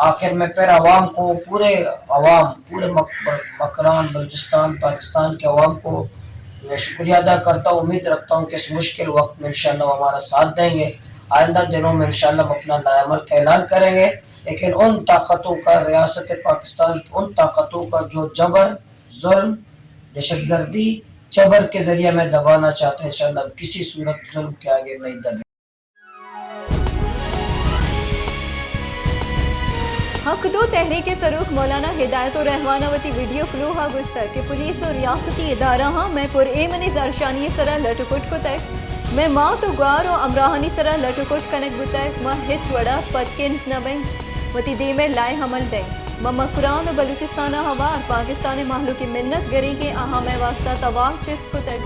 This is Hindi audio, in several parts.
आखिर में फिर अवाम को पूरे अवाम पूरे मकरान बलूचिस्तान पाकिस्तान के अवाम को मैं शुक्रिया अदा करता हूँ। उम्मीद रखता हूँ कि इस मुश्किल वक्त में इंशाल्लाह हमारा साथ देंगे। आइंदा दिनों में इंशाल्लाह हम अपना लाएमल का ऐलान करेंगे, लेकिन उन ताकतों का रियासत पाकिस्तान की उन ताकतों का जो जबर जुल्म दहशतगर्दी जबर के जरिए हमें दबाना चाहते हैं, इंशाल्लाह किसी सूरत जुल्म के आगे नहीं दबे। हक दो तहरीक सरूख मौलाना हिदायतुर रहमानवती वीडियो क्लू हा गुश्तर कि पुलिस और रियासती इदारा हाँ मैं पुर एमनी जरशानी सरा लटुकुट को तक मैं माँ तो ग्वार और अमराहानी सरा लटुकुट कनक बुतक माँ हिच वड़ा पतकिन्स न बें वती दी में लाए हमल दें मम्मा कुरान और बलूचिस्ताना हवार पाकिस्तान महलू की मिन्नत गरी के आहा में वास्ता तवाह चिस को तक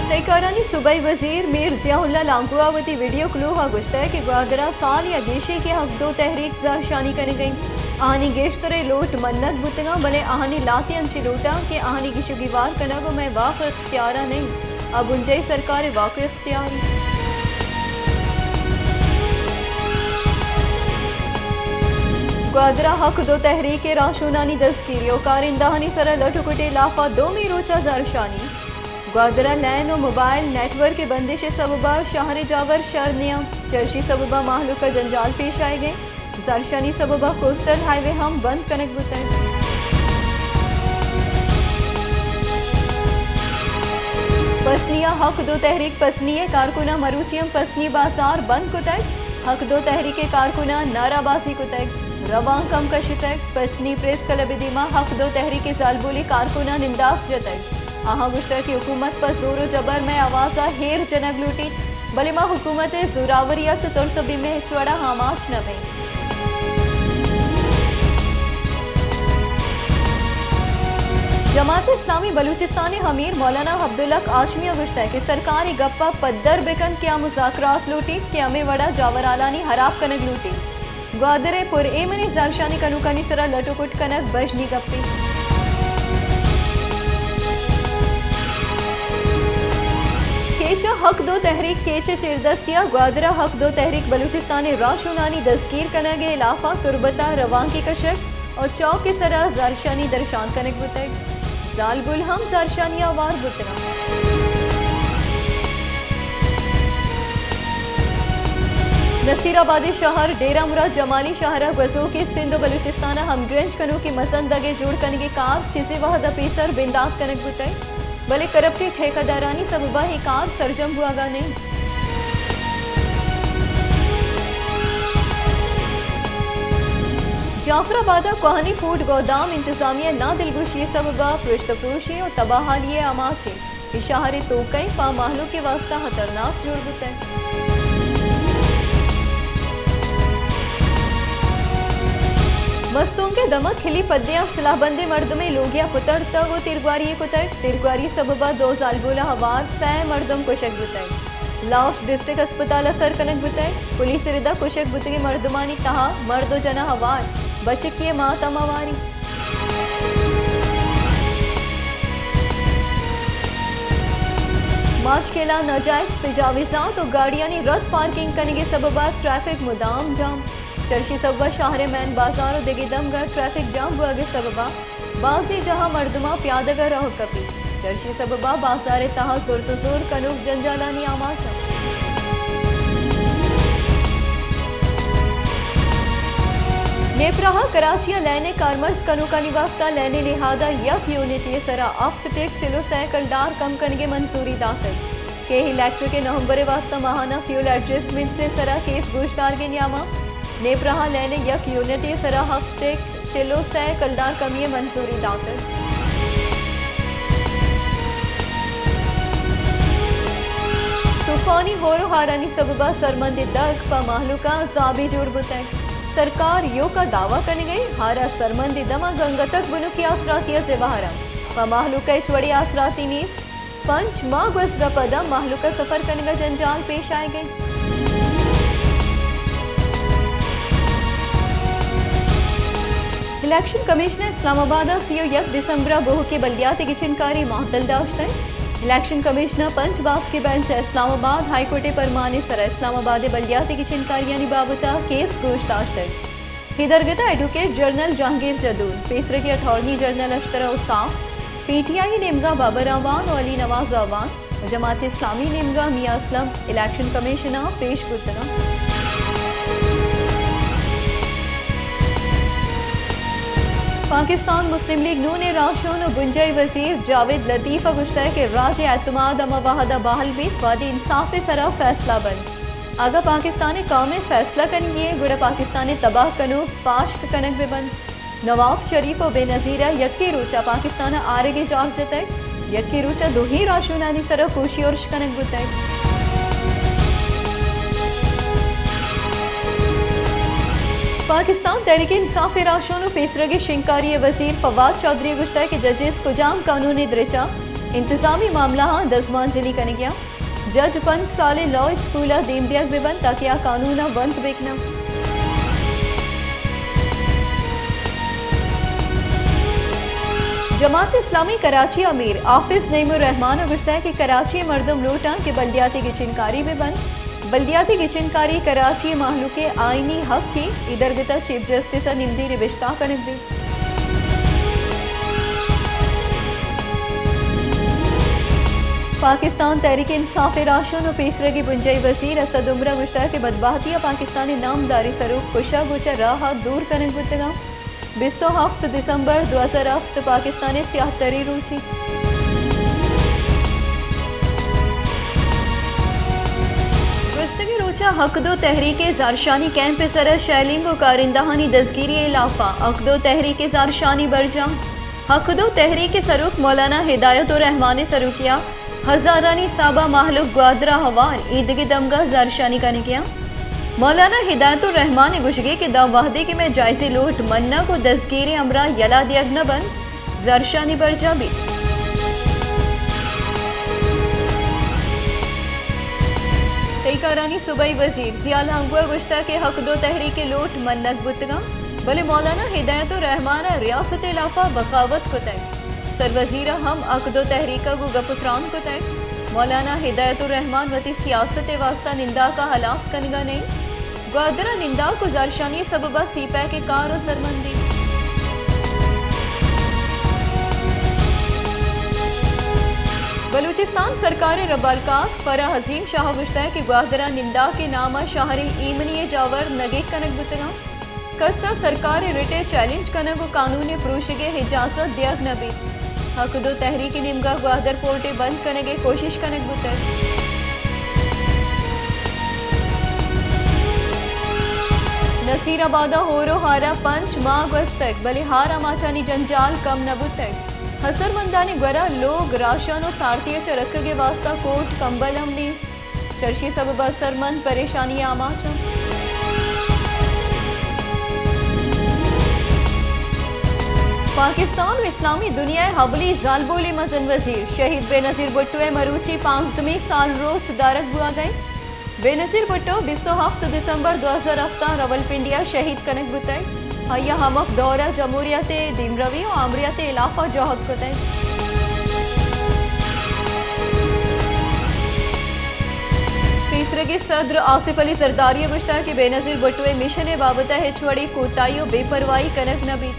तयकारानी सूबाई वजीर मीर ज़ियाउल्लाह लांकुआवती वीडियो क्लू हा गुश्ता है कि ग्वादरा साल या गेशे के हक दो तहरीक ज़ाशानी करने गई आहानी गेश्तरे लोट मन्नत बुतगा भले आहानी लाती अंची लोटा कि आहानी की शुगीवार कना को मैं वाक़ इख्तियारा नहीं अब उनजई सरकार वाक़ इख्तियारी ग्वादरा हक दो तहरीक राशुनानी दस्कीरियो कारिंदाहानी सरा लटुकुटे लाफा दो में रोचा ज़ारशानी ग्वादरा लैन और मोबाइल नेटवर्क के बंदिश सबबा शाहर जावर शरनिया चर्ची सबबा माहलू का जंजाल पेश आए गए जरशानी सबबा कोस्टल हाईवे हम बंद कनेक्ट बुते पसनिया हक दो तहरीक पसनिय कारकुना मरूचियम पसनी बाजार बंद कुतक हक दो तहरीक कारकुना नाराबाजी कुतक रवां कम कशितक पसनी प्रेस क्लब दिमा हक दो तहरीक जालबोली कारकुना निंदाफ जतक आहा गुश्तर की हुकूमत पर जोर जबर में आवाज़ा हेर जनक लूटी भले माँ हुकूमत जोरावरिया चतुर सभी में हिचवड़ा हामाच न में जमात इस्लामी बलूचिस्तान हमीर मौलाना अब्दुल्लक आशमिया गुश्ता है कि सरकारी गप्पा पद्दर बेकन क्या मुज़ाकरात लूटी कि हमें वड़ा जावर आलानी हराब कनक लूटी ग्वादरे पुर एमनी जरशानी कनुकानी सरा लटुकुट कनक बजनी गप्पी केचा हक दो तहरीक केचे चिरदस्तिया ग्वादरा हक दो तहरीक बलूचिस्तान राशुनानी दस्कीर कनगे इलाफा तुरबता रवान की कशक और चौक के सरा जरशानी दरशान कनक बुतक जालगुल हम जरशानी आवार बुतना नसीराबादी शहर डेरा मुराद जमाली शहरा गजो के सिंधु बलूचिस्तान हमग्रेंज कनू की मसंदगे जुड़ कनगे कार चिसे वहद पेसर बिंदात कनक बुतक भले करप्टी ठेकेदारानी सबबा ही कार सरजम हुआ गा नहीं जाफराबादा कोहानी फूड गोदाम इंतजामिया ना दिलगुशी सबबा पृष्ठपोषी और तबाहालिए अमाचे इशारे तो कई पा माहलों के वास्ता खतरनाक जुड़ बुते मस्तों के दमक खिली पद्दियां सिलाबंदी मर्द में लोगिया पुतर तक वो तिरगवारी सबबा दो जालबोला हवार सै मर्दम कुशक बुतक लाश डिस्ट्रिक्ट अस्पताल असर कनक बुतक पुलिस रिदा कुशक बुतगी मर्दमानी तहा मर्दो जना हवार बचकिए माँ तमावारी माशकेला नाजायज तजावीज़ात और गाड़ियां रद्द पार्किंग करने के सबबा ट्रैफिक मुदाम जाम चर्ची सबबा शाहर मैन बाजार और दिगदमगर ट्रैफिक जाम हुआ के सबबा बाजी जहां मर्दमा प्यादगर रह कपी चर्ची सबबा बाजार तहा जोर तो जोर कनुक जंजालानी आमाचा नेपराहा कराचिया लेने कारमर्स कनुका निवास्ता लेने लिहादा यक यूनिट ये सरा आफ्त टेक चिलो सैकल डार कम करने मंजूरी दाखिल के इलेक्ट्रिक के नवंबर वास्ता माहाना फ्यूल एडजस्टमेंट से सरा केस गोश्तार के नियामा नेपराहा लेने यक यूनिट ये सरा हफ्ते चिलो सै कलदार कमी मंजूरी दाखिल तूफानी होरो हारानी सबबा सरमंदी दर्क पा माहलूका जाबी जोड़ बुतक सरकार यो का दावा करने गई हारा सरमंदी दमा गंगतक बुनु की आसरातिया से बहारा पा माहलूका इचवड़ी आसराती नीस पंच माँ गुजरा पदा माहलूका सफर करने का जंजाल पेश आए गए इलेक्शन कमिश्नर इस्लामाबाद सीओ 1 दिसंबर बहु के बलियाती की छिनकारी माहतल दाश्त है इलेक्शन कमिश्नर पंचबास की बेंच इस्लामाबाद हाईकोर्टे परमाने सर इस्लामाबाद बल्दियाती की चिनकारियां बाबता केस गोश्ताश्त हिदरगता एडवोकेट जनरल जहांगीर जदून पेसरे के अटॉर्नी जनरल अश्तरा उसाफ PTI नेमगा बाबर अवान और अली नवाज अवान जमात इस्लामी नेमगा मियां असलम इलेक्शन कमिश्नर पेश गुतना। पाकिस्तान मुस्लिम लीग नून राशोन और बुंजई वजीर जावेद लतीफ़ा गुश्ता के राज एतमाद अमा वाहदा बहाल भी वादी इंसाफ सरा फैसला बंद आगा पाकिस्तानी कौमें फैसला करेंगे गुड़ा पाकिस्तानी तबाह कनो पाश्त कनक में बंद नवाज शरीफ और बेनज़ीरा यक्की रोचा पाकिस्तान आरगे जाग जतय यक्की रोचा दो ही राशोनानी सरा कोशी और कनक बुतय। पाकिस्तान तहरीक इंसाफ राशों पेसरगे शिंकारी वजीर फवाद चौधरी गुश्ता के जजेस को जाम कानूनी द्रिचा इंतजामी मामला दजमान जली कने गया जज 5 साल लॉ स्कूल दीमदियाग में बंद ताकि कानून वंत बेकना। जमात इस्लामी कराची अमीर आफिज नईमुर रहमान गुश्ता के कराची मरदम लोटा के बल्दियाती की चिनकारी में बंद बल्दियाती की चिनकारी कराची माहलू के आईनी हक की इधरगता चीफ जस्टिस निम्दी रिविश्ता कनक दी। पाकिस्तान तहरीक इंसाफ राशन और पेशरगी बुंजई वजीर असद उमरा गुश्ता के बदबाहतिया पाकिस्तानी नामदारी सरूप खुशा गुचा राह दूर कनक बुतगा 27 दिसंबर 2007 पाकिस्तानी सियाहतरी रूची। रोचा हकदो तहरीक ज़ारशानी कैंप सर शैलिंग और कारिंदहानी दसगिरी इलाफा अकदो तहरीक ज़ारशानी बरजा हकदो तहरीक सरूक मौलाना हिदायत और रहमान सरूकिया हजारानी साबा माहलुक ग्वादरा हवान ईदगी दमगा ज़ारशानी का निकिया मौलाना हिदायत और रहमान गुशगे के दावाहदे के में जायज़े लोट मन्ना को दसगिरी अमरा यला दियगनबन ज़ारशानी बरजा भी। करानी सूबाई वजीर जियाल हंगुआ गुश्ता के हक दो तहरीक लोट मन्नत बुतगा भले मौलाना हिदायत और रहमान रियासत इलाफा बगावत को तय सर वजीर हम अकदो तहरीका गु गपुत्रान को तय मौलाना हिदायत और रहमान वती सियासत वास्ता निंदा का हलास कनगा नहीं ग्वादरा निंदा को ज़ारशानी सबबा सीपै के कार और सरमंदी। बलूचिस्तान सरकार रबालकाक फरा हजीम शाह गुश्ता की ग्वादरा निंदा के नामा शाहरी ईमनी जावर नगे कनक बुतगा कस्सा सरकार रिटे चैलेंज कनक कानूनी प्रूशगे हिजाजत दियग नबी हक दो तहरीक निमगा ग्वादर पोर्टे बंद कनगे कोशिश कनक बुतर। नसीराबादा होरो हारा पंच माह गस्तक बले हारा माचानी जंजाल कम न बुतक हसरमंदानी ग्वरा लोग राशन और सारतीय चरक के वास्ता कोट कंबल हमनीस चर्शी सब बसरमंद परेशानी आमाचा। पाकिस्तान में इस्लामी दुनिया हबली जालबोली मजन वजीर शहीद बेनजीर भुट्टो मरूची 5 साल रोज दारक बुआ गए बेनजीर भुट्टो 27 दिसंबर 2017 रवलपिंडिया शहीद कनक बुतई हया हमक दौरा जमहूरियत दिमरवी और आमरियत इलाफा जौहद को तय। तीसरे के सदर आसिफ अली जरदारी गुश्ता के बेनजीर भुट्टो मिशन बाबत हिचवड़ी कोताही और बेपरवाही कनक नबी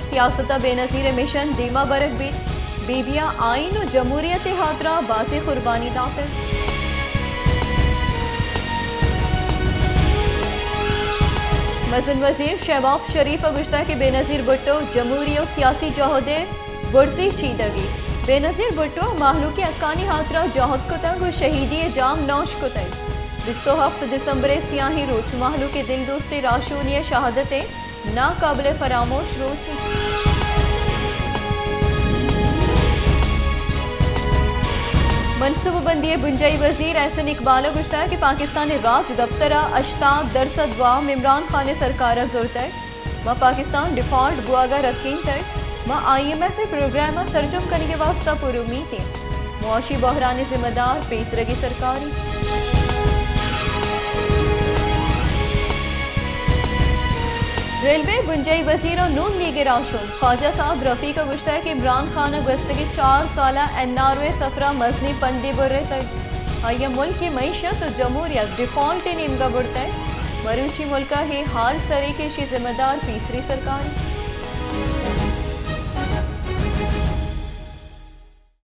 सियासत बेनजीर मिशन दीमा बरक बीत बीबिया आइन और जमहूरियत हादरा बाज़े कुर्बानी दातर। मजन वजीर शहबाज शरीफ गुश्ता के बेनजीर भुट्टो जमहूरी और सियासी जौहदे बुरसी चीदगी बेनजीर भुट्टो माहलू के अक्कानी हाथरा जौहद को तक शहीदी जाम नौश को तक 27 दिसंबर सियाही रोच माहलू के दिल दोस्ते राशूनी शहादत नाकाबिल फरामोश रोच। मनसूबबंदी बुंजई वजीर एहसन इकबाल गुश्ता कि पाकिस्तानी राज दफ्तरा अश्ताब दरसद वाम इमरान खान सरकार जोरत मां पाकिस्तान डिफॉल्ट बुआगा रखीन तक मां IMF प्रोग्राम सरजम करने के वास्ता पुरुमीत मुआशी बहरान जिम्मेदार पेसरगी सरकारी। रेलवे गुंजई वजीर और नून लीग राशुन ख्वाजा साहब रफीक गुश्ता कि इमरान खान गस्तगी 4 साल NRW सफरा मजनी पंदी बुर्रे तक आया मुल्क की मीशत और जमहूरियत डिफॉल्ट इन इमगा बुड़ते मरूची मुल्क ही हाल सरीके की जिम्मेदार तीसरी सरकार